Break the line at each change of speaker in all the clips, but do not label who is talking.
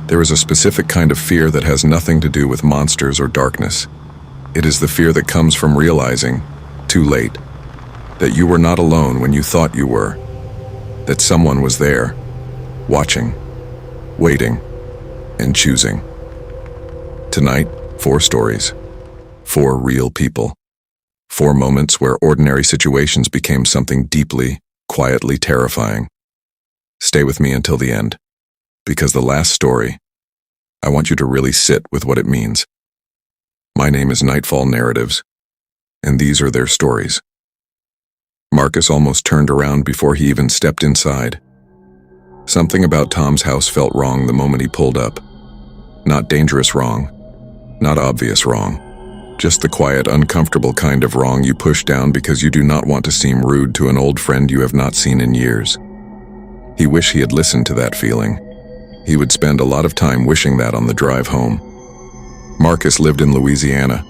There is a specific kind of fear that has nothing to do with monsters or darkness. It is the fear that comes from realizing, too late, that you were not alone when you thought you were, that someone was there, watching, waiting, and choosing. Tonight, 4 stories, 4 real people, 4 moments where ordinary situations became something deeply, quietly terrifying. Stay with me until the end, because the last story, I want you to really sit with what it means. My name is Nightfall Narratives, and these are their stories. Marcus almost turned around before he even stepped inside. Something about Tom's house felt wrong the moment he pulled up. Not dangerous wrong, not obvious wrong, just the quiet, uncomfortable kind of wrong you push down because you do not want to seem rude to an old friend you have not seen in years. He wished he had listened to that feeling. He would spend a lot of time wishing that on the drive home. Marcus lived in Louisiana,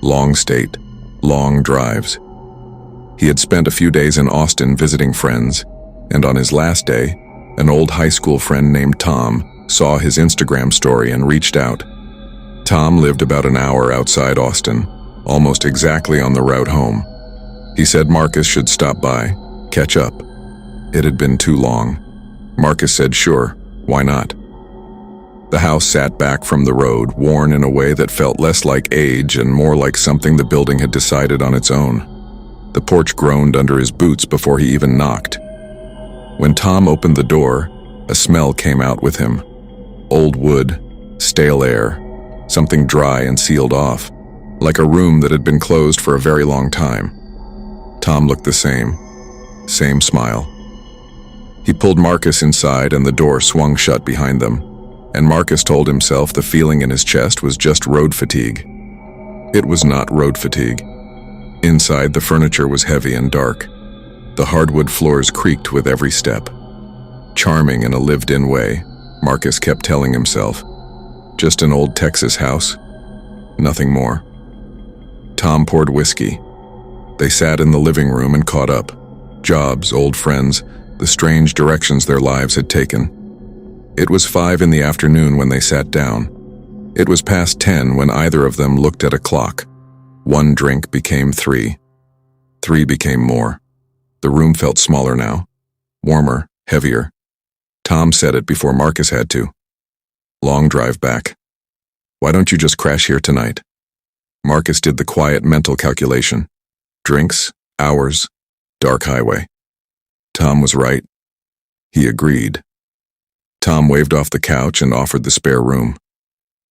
long state, long drives. He had spent a few days in Austin visiting friends, and on his last day, an old high school friend named Tom saw his Instagram story and reached out. Tom lived about an hour outside Austin, almost exactly on the route home. He said Marcus should stop by, catch up. It had been too long. Marcus said sure, why not? The house sat back from the road, worn in a way that felt less like age and more like something the building had decided on its own. The porch groaned under his boots before he even knocked. When Tom opened the door, a smell came out with him. Old wood, stale air, something dry and sealed off, like a room that had been closed for a very long time. Tom looked the same smile. He pulled Marcus inside and the door swung shut behind them, and Marcus told himself the feeling in his chest was just road fatigue. It was not road fatigue. Inside, the furniture was heavy and dark. The hardwood floors creaked with every step. Charming in a lived-in way, Marcus kept telling himself. Just an old Texas house. Nothing more. Tom poured whiskey. They sat in the living room and caught up. Jobs, old friends, the strange directions their lives had taken. It was 5 in the afternoon when they sat down. It was past 10 when either of them looked at a clock. 1 drink became 3. 3 became more. The room felt smaller now. Warmer, heavier. Tom said it before Marcus had to. Long drive back. Why don't you just crash here tonight? Marcus did the quiet mental calculation. Drinks, hours, dark highway. Tom was right. He agreed. Tom waved off the couch and offered the spare room.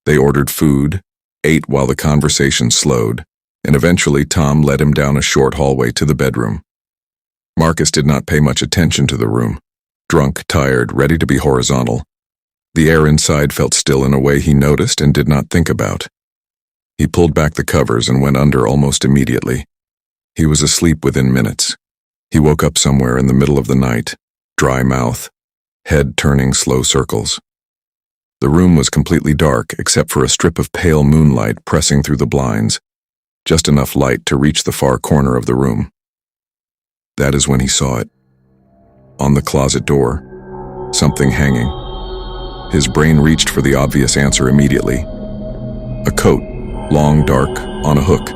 They ordered food, ate while the conversation slowed, and eventually Tom led him down a short hallway to the bedroom. Marcus did not pay much attention to the room. Drunk, tired, ready to be horizontal. The air inside felt still in a way he noticed and did not think about. He pulled back the covers and went under almost immediately. He was asleep within minutes. He woke up somewhere in the middle of the night, dry mouth, head turning slow circles. The room was completely dark except for a strip of pale moonlight pressing through the blinds, just enough light to reach the far corner of the room. That is when he saw it. On the closet door, something hanging. His brain reached for the obvious answer immediately. A coat, long, dark, on a hook.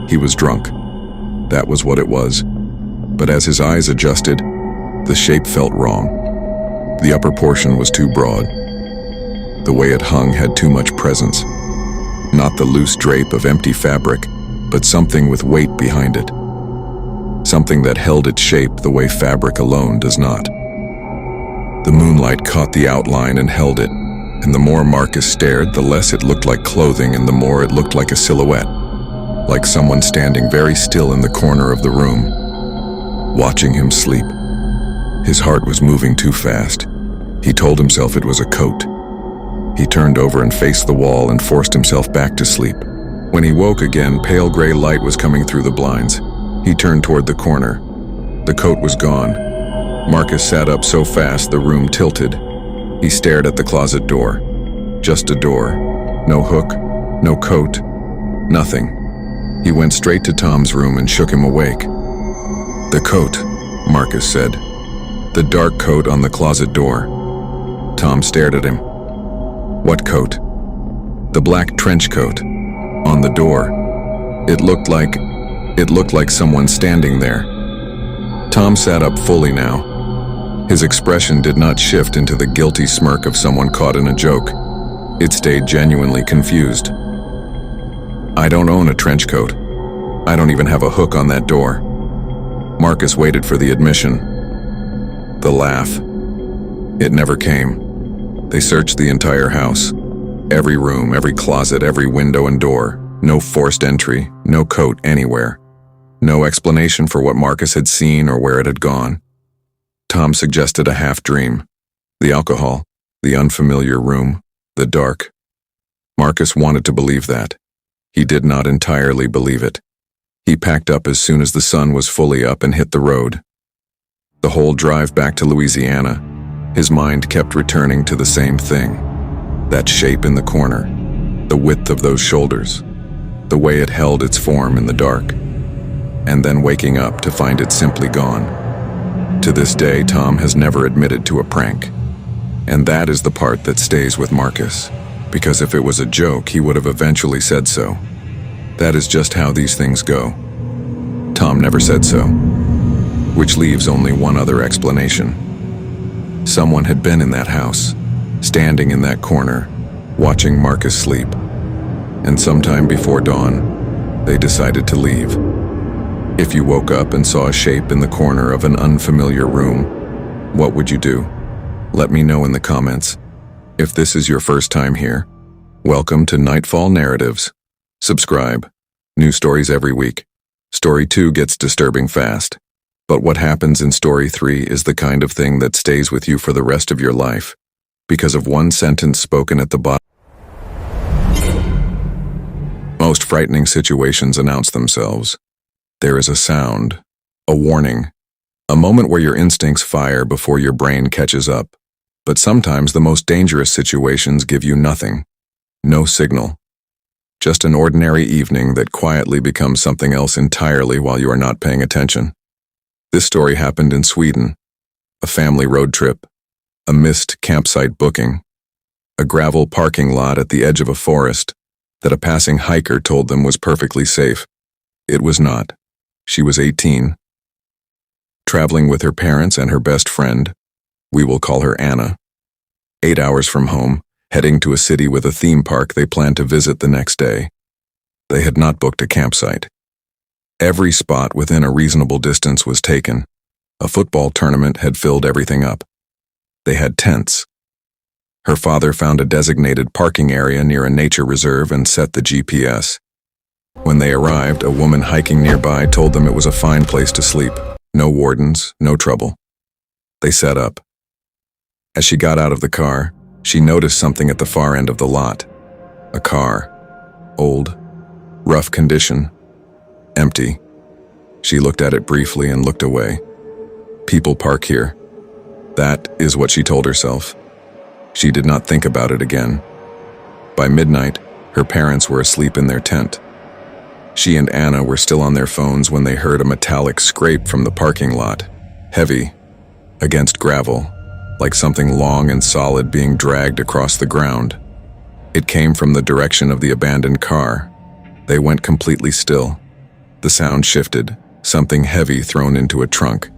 He was drunk. That was what it was. But as his eyes adjusted, the shape felt wrong. The upper portion was too broad. The way it hung had too much presence. Not the loose drape of empty fabric, but something with weight behind it. Something that held its shape the way fabric alone does not. The moonlight caught the outline and held it, and the more Marcus stared, the less it looked like clothing and the more it looked like a silhouette, like someone standing very still in the corner of the room, watching him sleep. His heart was moving too fast. He told himself it was a coat. He turned over and faced the wall and forced himself back to sleep. When he woke again, pale gray light was coming through the blinds. He turned toward the corner. The coat was gone. Marcus sat up so fast the room tilted. He stared at the closet door. Just a door. No hook, no coat, nothing. He went straight to Tom's room and shook him awake. The coat, Marcus said. The dark coat on the closet door. Tom stared at him. What coat? The black trench coat. On the door. It looked like someone standing there. Tom sat up fully now. His expression did not shift into the guilty smirk of someone caught in a joke. It stayed genuinely confused. I don't own a trench coat. I don't even have a hook on that door. Marcus waited for the admission. The laugh. It never came. They searched the entire house. Every room, every closet, every window and door. No forced entry, no coat anywhere. No explanation for what Marcus had seen or where it had gone. Tom suggested a half-dream. The alcohol, the unfamiliar room, the dark. Marcus wanted to believe that. He did not entirely believe it. He packed up as soon as the sun was fully up and hit the road. The whole drive back to Louisiana, his mind kept returning to the same thing. That shape in the corner, the width of those shoulders, the way it held its form in the dark, and then waking up to find it simply gone. To this day, Tom has never admitted to a prank. And that is the part that stays with Marcus, because if it was a joke, he would have eventually said so. That is just how these things go. Tom never said so, which leaves only one other explanation. Someone had been in that house, standing in that corner, watching Marcus sleep. And sometime before dawn, they decided to leave. If you woke up and saw a shape in the corner of an unfamiliar room, what would you do? Let me know in the comments. If this is your first time here, welcome to Nightfall Narratives. Subscribe. New stories every week. Story 2 gets disturbing fast. But what happens in Story 3 is the kind of thing that stays with you for the rest of your life, because of one sentence spoken at the bottom. Most frightening situations announce themselves. There is a sound, a warning, a moment where your instincts fire before your brain catches up. But sometimes the most dangerous situations give you nothing. No signal. Just an ordinary evening that quietly becomes something else entirely while you are not paying attention. This story happened in Sweden. A family road trip. A missed campsite booking. A gravel parking lot at the edge of a forest that a passing hiker told them was perfectly safe. It was not. She was 18. Traveling with her parents and her best friend. We will call her Anna. 8 hours from home, heading to a city with a theme park they planned to visit the next day. They had not booked a campsite. Every spot within a reasonable distance was taken. A football tournament had filled everything up. They had tents. Her father found a designated parking area near a nature reserve and set the GPS. When they arrived, a woman hiking nearby told them it was a fine place to sleep. No wardens, no trouble. They set up. As she got out of the car, she noticed something at the far end of the lot. A car. Old. Rough condition. Empty. She looked at it briefly and looked away. People park here. That is what she told herself. She did not think about it again. By midnight, her parents were asleep in their tent. She and Anna were still on their phones when they heard a metallic scrape from the parking lot. Heavy. Against gravel. Like something long and solid being dragged across the ground. It came from the direction of the abandoned car. They went completely still. The sound shifted, something heavy thrown into a trunk.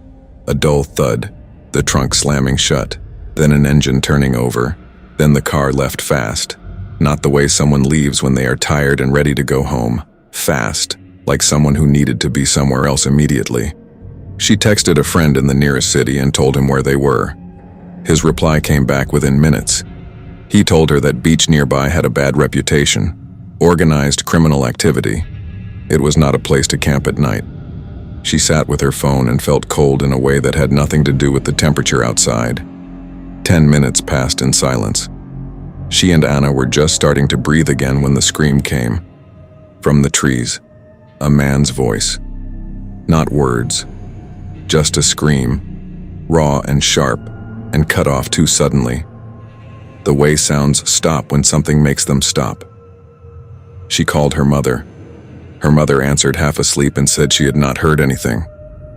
A dull thud, the trunk slamming shut, then an engine turning over, then the car left fast. Not the way someone leaves when they are tired and ready to go home. Fast, like someone who needed to be somewhere else immediately. She texted a friend in the nearest city and told him where they were. His reply came back within minutes. He told her that beach nearby had a bad reputation. Organized criminal activity. It was not a place to camp at night. She sat with her phone and felt cold in a way that had nothing to do with the temperature outside. 10 minutes passed in silence. She and Anna were just starting to breathe again when the scream came. From the trees, a man's voice. Not words, just a scream, raw and sharp, and cut off too suddenly. The way sounds stop when something makes them stop. She called her mother. Her mother answered half asleep and said she had not heard anything,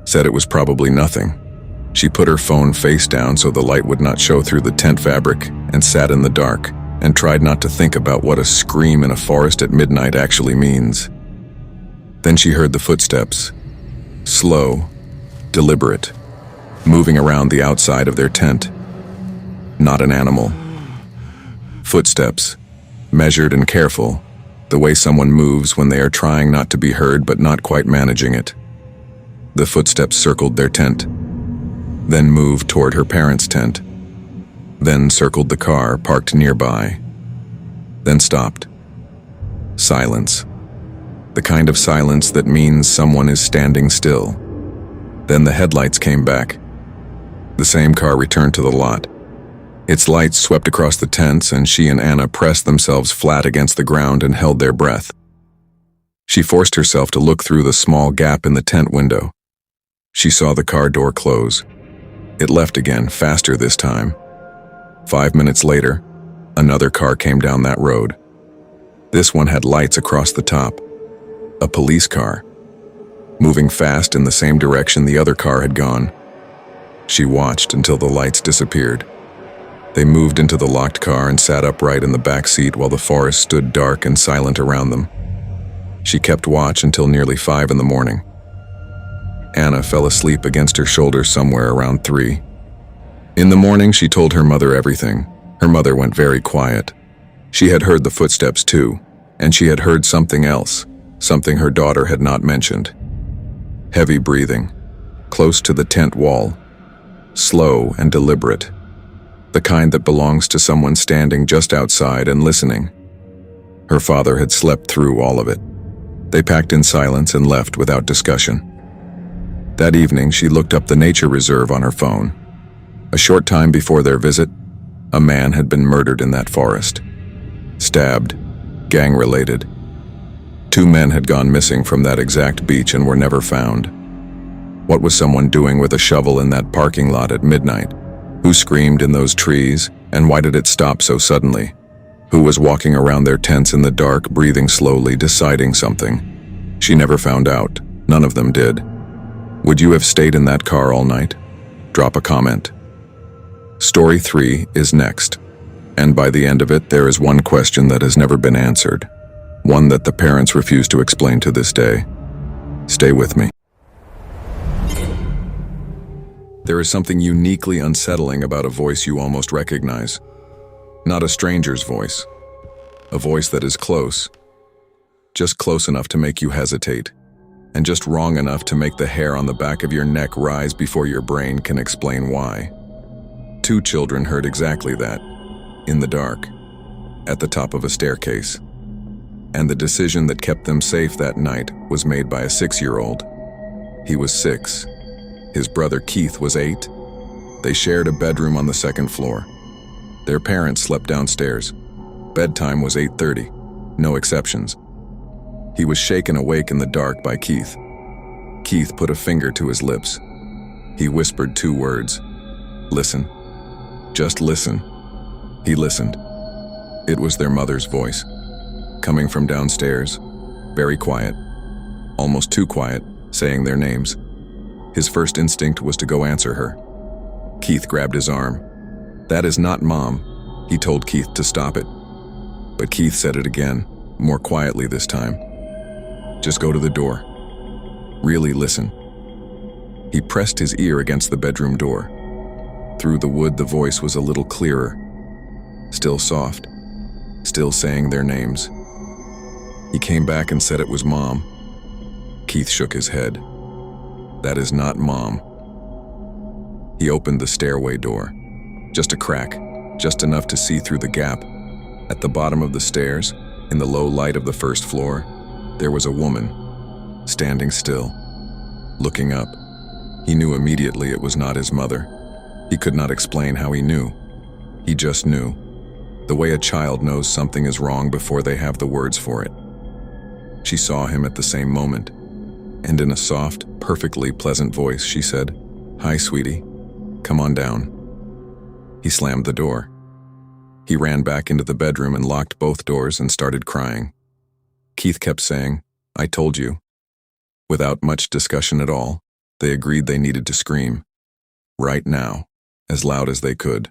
said it was probably nothing. She put her phone face down so the light would not show through the tent fabric and sat in the dark and tried not to think about what a scream in a forest at midnight actually means. Then she heard the footsteps, slow, deliberate, moving around the outside of their tent. Not an animal. Footsteps, measured and careful, the way someone moves when they are trying not to be heard but not quite managing it. The footsteps circled their tent, then moved toward her parents' tent, then circled the car parked nearby, then stopped. Silence. The kind of silence that means someone is standing still. Then the headlights came back. The same car returned to the lot. Its lights swept across the tents, and she and Anna pressed themselves flat against the ground and held their breath. She forced herself to look through the small gap in the tent window. She saw the car door close. It left again, faster this time. 5 minutes later, another car came down that road. This one had lights across the top. A police car, moving fast in the same direction the other car had gone. She watched until the lights disappeared. They moved into the locked car and sat upright in the back seat while the forest stood dark and silent around them. She kept watch until nearly 5 in the morning. Anna fell asleep against her shoulder somewhere around 3. In the morning, she told her mother everything. Her mother went very quiet. She had heard the footsteps too, and she had heard something else, something her daughter had not mentioned. Heavy breathing, close to the tent wall, slow and deliberate, the kind that belongs to someone standing just outside and listening. Her father had slept through all of it. They packed in silence and left without discussion. That evening, she looked up the nature reserve on her phone. A short time before their visit, a man had been murdered in that forest. Stabbed, gang-related. 2 men had gone missing from that exact beach and were never found. What was someone doing with a shovel in that parking lot at midnight? Who screamed in those trees, and why did it stop so suddenly? Who was walking around their tents in the dark, breathing slowly, deciding something? She never found out. None of them did. Would you have stayed in that car all night? Drop a comment. Story 3 is next, and by the end of it, there is one question that has never been answered, one that the parents refuse to explain to this day. Stay with me. There is something uniquely unsettling about a voice you almost recognize. Not a stranger's voice. A voice that is close. Just close enough to make you hesitate, and just wrong enough to make the hair on the back of your neck rise before your brain can explain why. 2 children heard exactly that, in the dark, at the top of a staircase. And the decision that kept them safe that night was made by a 6-year-old. He was 6. His brother Keith was 8. They shared a bedroom on the 2nd floor. Their parents slept downstairs. Bedtime was 8:30, no exceptions. He was shaken awake in the dark by Keith. Keith put a finger to his lips. He whispered 2 words. Listen. Just listen. He listened. It was their mother's voice, coming from downstairs, very quiet, almost too quiet, saying their names. His first instinct was to go answer her. Keith grabbed his arm. "That is not Mom." He told Keith to stop it. But Keith said it again, more quietly this time. "Just go to the door. Really listen." He pressed his ear against the bedroom door. Through the wood, the voice was a little clearer, still soft, still saying their names. He came back and said it was Mom. Keith shook his head. "That is not Mom." He opened the stairway door. Just a crack, just enough to see through the gap. At the bottom of the stairs, in the low light of the 1st floor, there was a woman, standing still, looking up. He knew immediately it was not his mother. He could not explain how he knew. He just knew, the way a child knows something is wrong before they have the words for it. She saw him at the same moment, and in a soft, perfectly pleasant voice, she said, "Hi, sweetie. Come on down." He slammed the door. He ran back into the bedroom and locked both doors and started crying. Keith kept saying, "I told you." Without much discussion at all, they agreed they needed to scream. Right now, as loud as they could.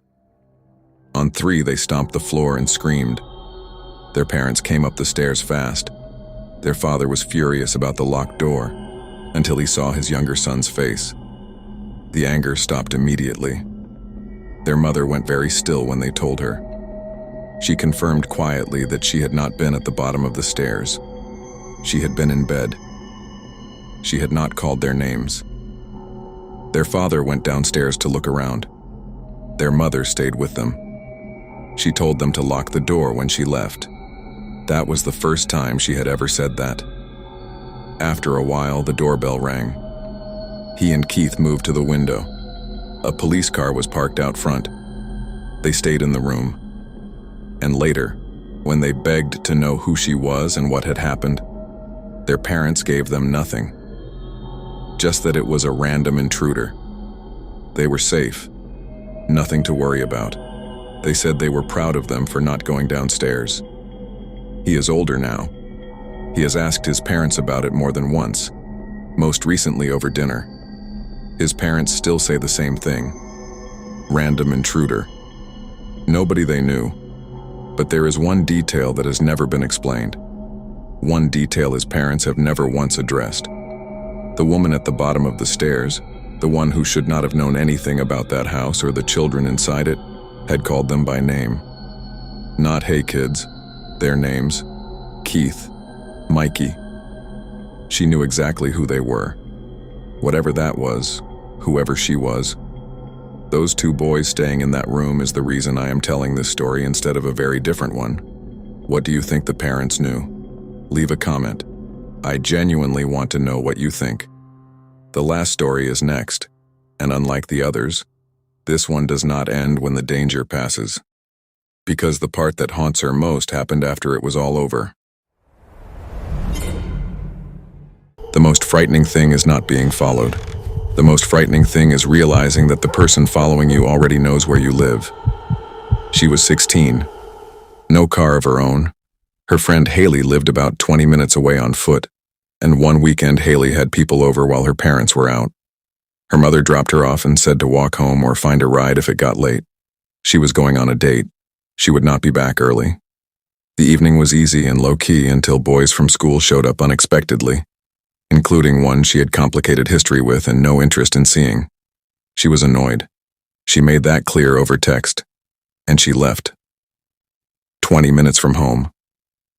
On 3, they stomped the floor and screamed. Their parents came up the stairs fast. Their father was furious about the locked door until he saw his younger son's face. The anger stopped immediately. Their mother went very still when they told her. She confirmed quietly that she had not been at the bottom of the stairs. She had been in bed. She had not called their names. Their father went downstairs to look around. Their mother stayed with them. She told them to lock the door when she left. That was the first time she had ever said that. After a while, the doorbell rang. He and Keith moved to the window. A police car was parked out front. They stayed in the room. And later, when they begged to know who she was and what had happened, their parents gave them nothing. Just that it was a random intruder. They were safe. Nothing to worry about. They said they were proud of them for not going downstairs. He is older now. He has asked his parents about it more than once, most recently over dinner. His parents still say the same thing. Random intruder. Nobody they knew. But there is one detail that has never been explained. One detail his parents have never once addressed. The woman at the bottom of the stairs, the one who should not have known anything about that house or the children inside it, had called them by name. Not "Hey kids," their names. Keith, Mikey. She knew exactly who they were. Whatever that was, whoever she was. Those 2 boys staying in that room is the reason I am telling this story instead of a very different one. What do you think the parents knew? Leave a comment. I genuinely want to know what you think. The last story is next, and unlike the others, this one does not end when the danger passes. Because the part that haunts her most happened after it was all over. The most frightening thing is not being followed. The most frightening thing is realizing that the person following you already knows where you live. She was 16. No car of her own. Her friend Haley lived about 20 minutes away on foot, and one weekend Haley had people over while her parents were out. Her mother dropped her off and said to walk home or find a ride if it got late. She was going on a date. She would not be back early. The evening was easy and low-key until boys from school showed up unexpectedly, including one she had complicated history with and no interest in seeing. She was annoyed. She made that clear over text, and she left. 20 minutes from home.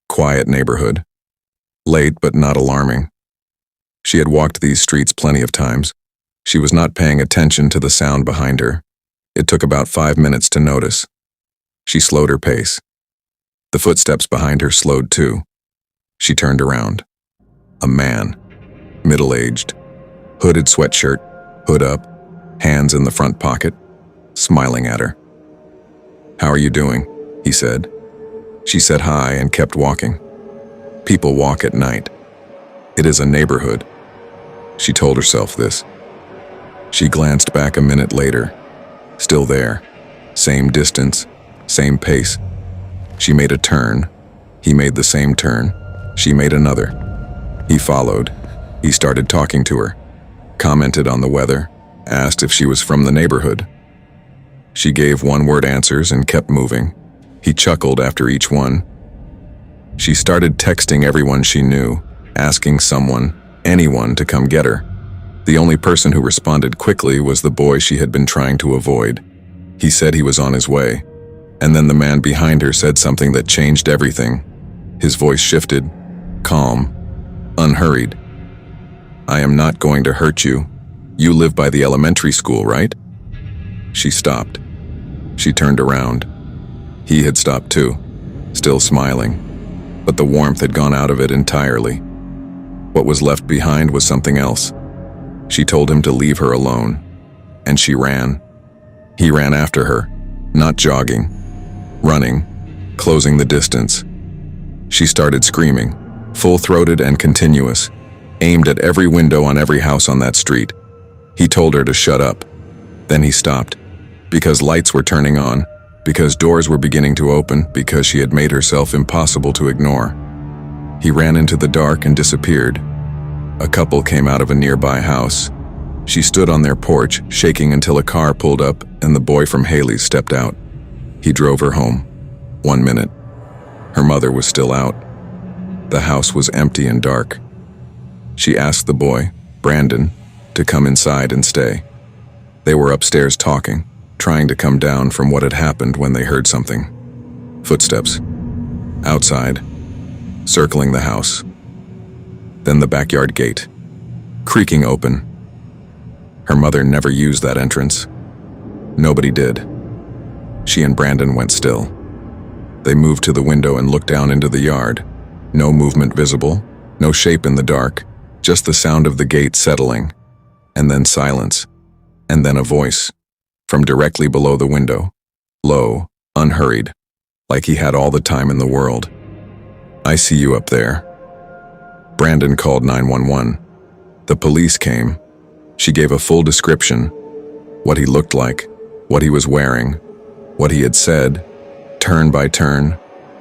Quiet neighborhood. Late but not alarming. She had walked these streets plenty of times. She was not paying attention to the sound behind her. It took about 5 minutes to notice. She slowed her pace. The footsteps behind her slowed too. She turned around. A man. Middle-aged. Hooded sweatshirt, hood up, hands in the front pocket, smiling at her. "How are you doing?" he said. She said hi and kept walking. People walk at night. It is a neighborhood. She told herself this. She glanced back a minute later. Still there. Same distance, same pace. She made a turn. He made the same turn. She made another. He followed. He started talking to her, commented on the weather, asked if she was from the neighborhood. She gave one-word answers and kept moving. He chuckled after each one. She started texting everyone she knew, asking someone, anyone, to come get her. The only person who responded quickly was the boy she had been trying to avoid. He said he was on his way, and then the man behind her said something that changed everything. His voice shifted, calm, unhurried. "I am not going to hurt you. You live by the elementary school, right?" She stopped. She turned around. He had stopped too, still smiling, but the warmth had gone out of it entirely. What was left behind was something else. She told him to leave her alone, and she ran. He ran after her, not jogging, running, closing the distance. She started screaming, full-throated and continuous, aimed at every window on every house on that street. He told her to shut up. Then he stopped, because lights were turning on, because doors were beginning to open, because she had made herself impossible to ignore. He ran into the dark and disappeared. A couple came out of a nearby house. She stood on their porch, shaking until a car pulled up and the boy from Haley's stepped out. He drove her home. 1 minute. Her mother was still out. The house was empty and dark. She asked the boy, Brandon, to come inside and stay. They were upstairs talking, trying to come down from what had happened when they heard something. Footsteps. Outside. Circling the house. Then the backyard gate. Creaking open. Her mother never used that entrance. Nobody did. She and Brandon went still. They moved to the window and looked down into the yard. No movement visible, no shape in the dark, just the sound of the gate settling, and then silence, and then a voice, from directly below the window, low, unhurried, like he had all the time in the world. "I see you up there." Brandon called 911. The police came. She gave a full description, what he looked like, what he was wearing, what he had said, turn by turn,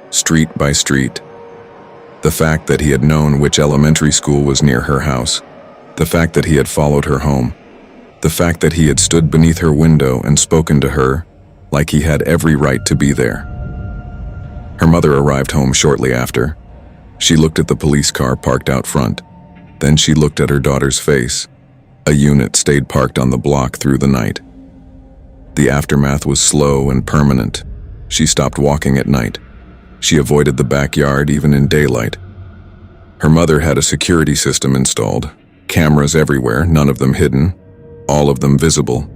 street by street. The fact that he had known which elementary school was near her house, the fact that he had followed her home, the fact that he had stood beneath her window and spoken to her like he had every right to be there. Her mother arrived home shortly after. She looked at the police car parked out front. Then she looked at her daughter's face. A unit stayed parked on the block through the night. The aftermath was slow and permanent. She stopped walking at night. She avoided the backyard even in daylight. Her mother had a security system installed. Cameras everywhere, none of them hidden. All of them visible.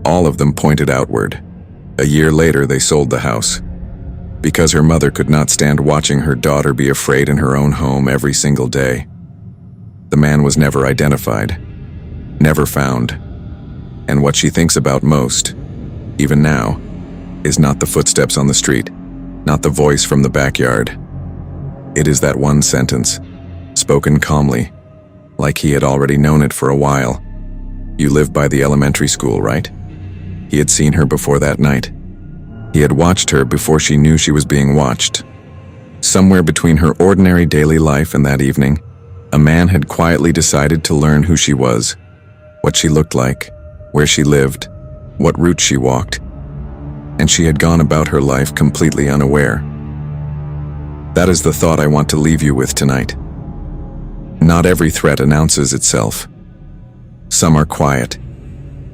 All of them pointed outward. A year later, they sold the house. Because her mother could not stand watching her daughter be afraid in her own home every single day. The man was never identified. Never found. And what she thinks about most, even now, is not the footsteps on the street, not the voice from the backyard. It is that one sentence, spoken calmly, like he had already known it for a while. "You live by the elementary school, right?" He had seen her before that night. He had watched her before she knew she was being watched. Somewhere between her ordinary daily life and that evening, a man had quietly decided to learn who she was, what she looked like, where she lived, what route she walked, and she had gone about her life completely unaware. That is the thought I want to leave you with tonight. Not every threat announces itself. Some are quiet,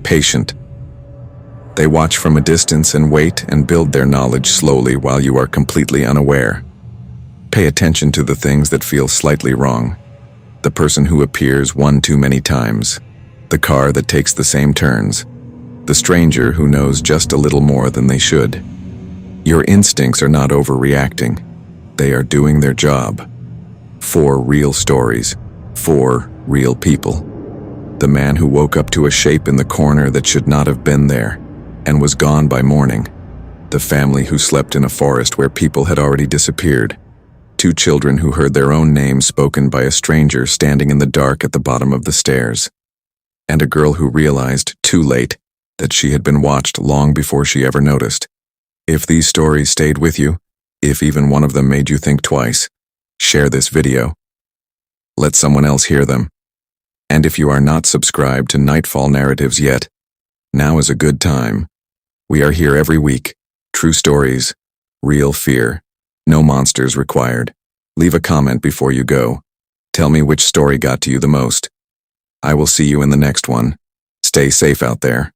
patient. They watch from a distance and wait and build their knowledge slowly while you are completely unaware. Pay attention to the things that feel slightly wrong. The person who appears one too many times. The car that takes the same turns. The stranger who knows just a little more than they should. Your instincts are not overreacting. They are doing their job. 4 real stories. 4 real people. The man who woke up to a shape in the corner that should not have been there, and was gone by morning. The family who slept in a forest where people had already disappeared. 2 children who heard their own names spoken by a stranger standing in the dark at the bottom of the stairs. And a girl who realized, too late, that she had been watched long before she ever noticed. If these stories stayed with you, if even one of them made you think twice, share this video. Let someone else hear them. And if you are not subscribed to Nightfall Narratives yet, now is a good time. We are here every week. True stories, real fear, no monsters required. Leave a comment before you go. Tell me which story got to you the most. I will see you in the next one. Stay safe out there.